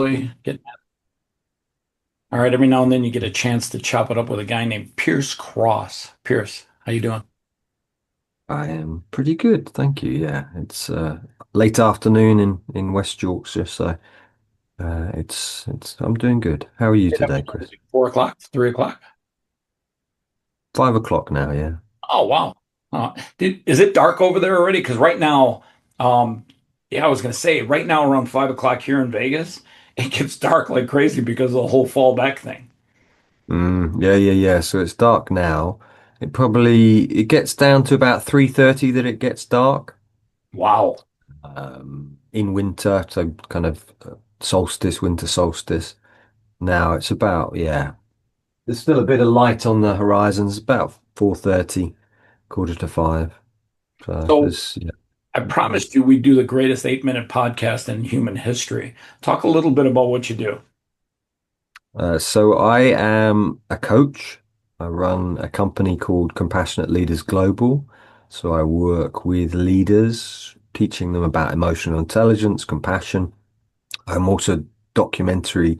really get all right. Every now and then you get a chance to chop it up with a guy named Piers Cross. Pierce, how you doing? I am pretty good, thank you. Yeah, it's late afternoon in West Yorkshire, so it's I'm doing good. How are you Get up today, at Chris? 4 o'clock, 3 o'clock. 5 o'clock now, yeah. Oh wow. Is it dark over there already? Because right now, um, yeah, I was gonna say right now around 5 o'clock here in Vegas, it gets dark like crazy because of the whole fall back thing. Yeah. So it's dark now. It gets down to about 3:30 that it gets dark. Wow. In winter, so kind of solstice, winter solstice. Now it's about yeah. There's still a bit of light on the horizons. About 4:30, quarter to five. So So there's yeah. I promised you we'd do the greatest 8-minute podcast in human history. Talk a little bit about what you do. So I am a coach. I run a company called Compassionate Leaders Global. So I work with leaders, teaching them about emotional intelligence, compassion. I'm also a documentary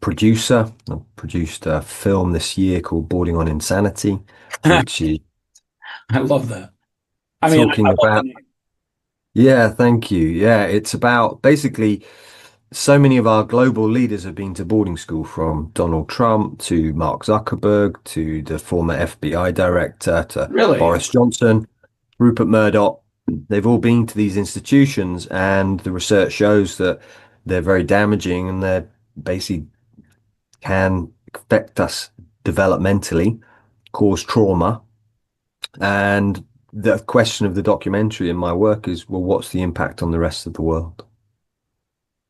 producer. I produced a film this year called Boarding on Insanity, which is I love that. I mean, I talking love the about, name. yeah, thank you. Yeah, it's about basically so many of our global leaders have been to boarding school, from Donald Trump to Mark Zuckerberg to the former FBI director to Really? Boris Johnson, Rupert Murdoch. They've all been to these institutions, and the research shows that they're very damaging and they basically can affect us developmentally, cause trauma. And the question of the documentary in my work is, well, what's the impact on the rest of the world?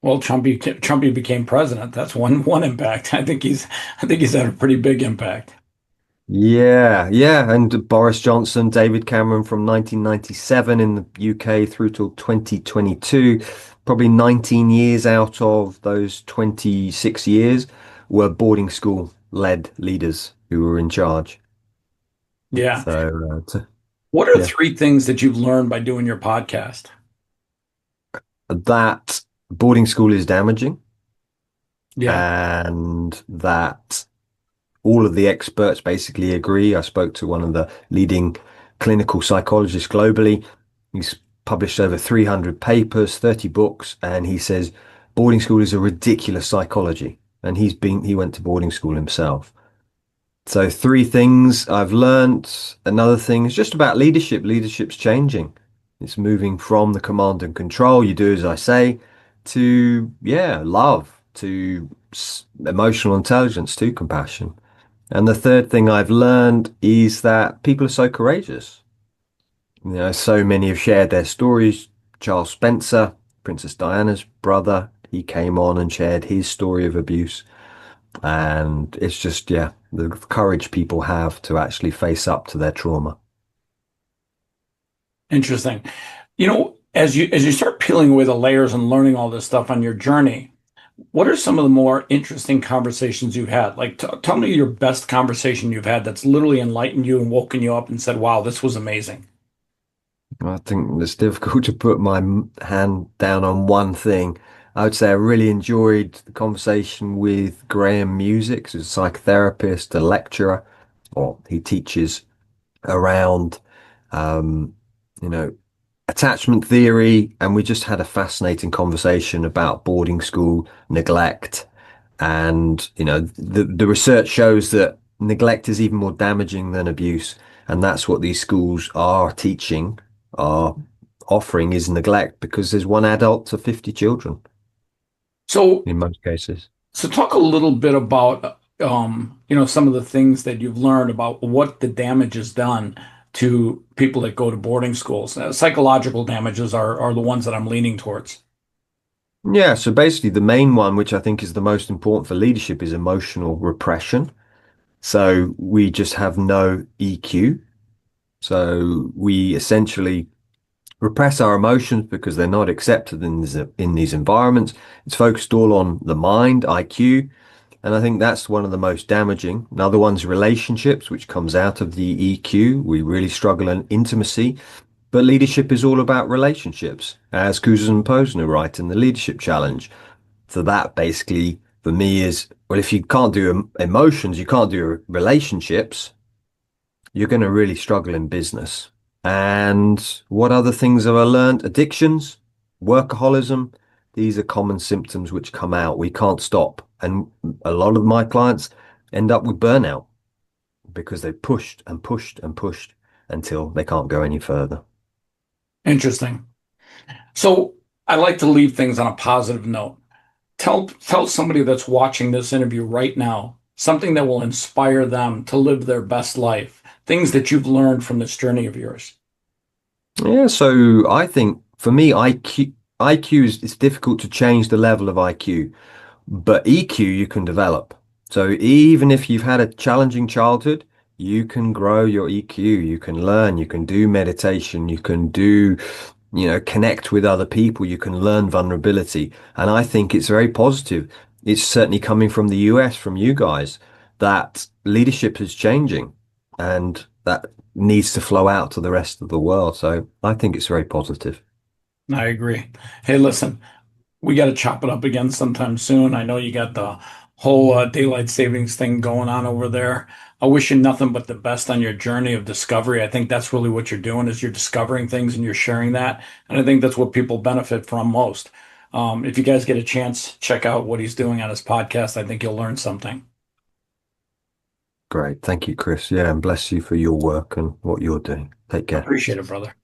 Well, Trumpy became president. That's one impact. I think he's had a pretty big impact. Yeah. And Boris Johnson, David Cameron from 1997 in the UK through till 2022, probably 19 years out of those 26 years were boarding school led leaders who were in charge. Yeah. So, What are yeah, three things that you've learned by doing your podcast? that boarding school is damaging Yeah. and that all of the experts basically agree. I spoke to one of the leading clinical psychologists globally. He's published over 300 papers, 30 books, and he says boarding school is a ridiculous psychology. And he went to boarding school himself. So three things I've learnt. Another thing is just about leadership. Leadership's changing. It's moving from the command and control, you do as I say, to, yeah, love, to emotional intelligence, to compassion. And the third thing I've learned is that people are so courageous. So many have shared their stories. Charles Spencer, Princess Diana's brother, he came on and shared his story of abuse. And it's just, yeah, the courage people have to actually face up to their trauma. Interesting. As you start peeling away the layers and learning all this stuff on your journey, what are some of the more interesting conversations you've had? Like, t tell me your best conversation you've had that's literally enlightened you and woken you up and said, "Wow, this was amazing." I think it's difficult to put my hand down on one thing. I would say I really enjoyed the conversation with Graham Music, who's a psychotherapist, a lecturer, or he teaches around, um, you know, attachment theory, and we just had a fascinating conversation about boarding school neglect. And, the research shows that neglect is even more damaging than abuse. And that's what these schools are teaching, are offering is neglect because there's one adult to 50 children So, in most cases. so talk a little bit about, some of the things that you've learned about what the damage is done to people that go to boarding schools. Psychological damages are the ones that I'm leaning towards. Yeah, so basically the main one, which I think is the most important for leadership, is emotional repression. So we just have no EQ. So we essentially repress our emotions because they're not accepted in these environments. It's focused all on the mind, IQ, and I think that's one of the most damaging. Another one's relationships, which comes out of the EQ. We really struggle in intimacy, but leadership is all about relationships, as Kuzan and Posner write in the Leadership Challenge. So that basically for me is, well, if you can't do emotions, you can't do relationships, you're going to really struggle in business. And what other things have I learned? Addictions, workaholism. These are common symptoms which come out. We can't stop. And a lot of my clients end up with burnout because they pushed and pushed and pushed until they can't go any further. Interesting. So I like to leave things on a positive note. Tell somebody that's watching this interview right now something that will inspire them to live their best life, things that you've learned from this journey of yours. Yeah, so I think for me, IQ is it's difficult to change the level of IQ, but EQ you can develop. So even if you've had a challenging childhood, you can grow your EQ, you can learn, you can do meditation, you can do, connect with other people, you can learn vulnerability. And I think it's very positive. It's certainly coming from the US, from you guys, that leadership is changing and that needs to flow out to the rest of the world. So I think it's very positive. I agree. Hey, listen, we got to chop it up again sometime soon. I know you got the whole daylight savings thing going on over there. I wish you nothing but the best on your journey of discovery. I think that's really what you're doing is you're discovering things and you're sharing that. And I think that's what people benefit from most. If you guys get a chance, check out what he's doing on his podcast. I think you'll learn something. Great. Thank you, Chris. Yeah, and bless you for your work and what you're doing. Take care. Appreciate it, brother.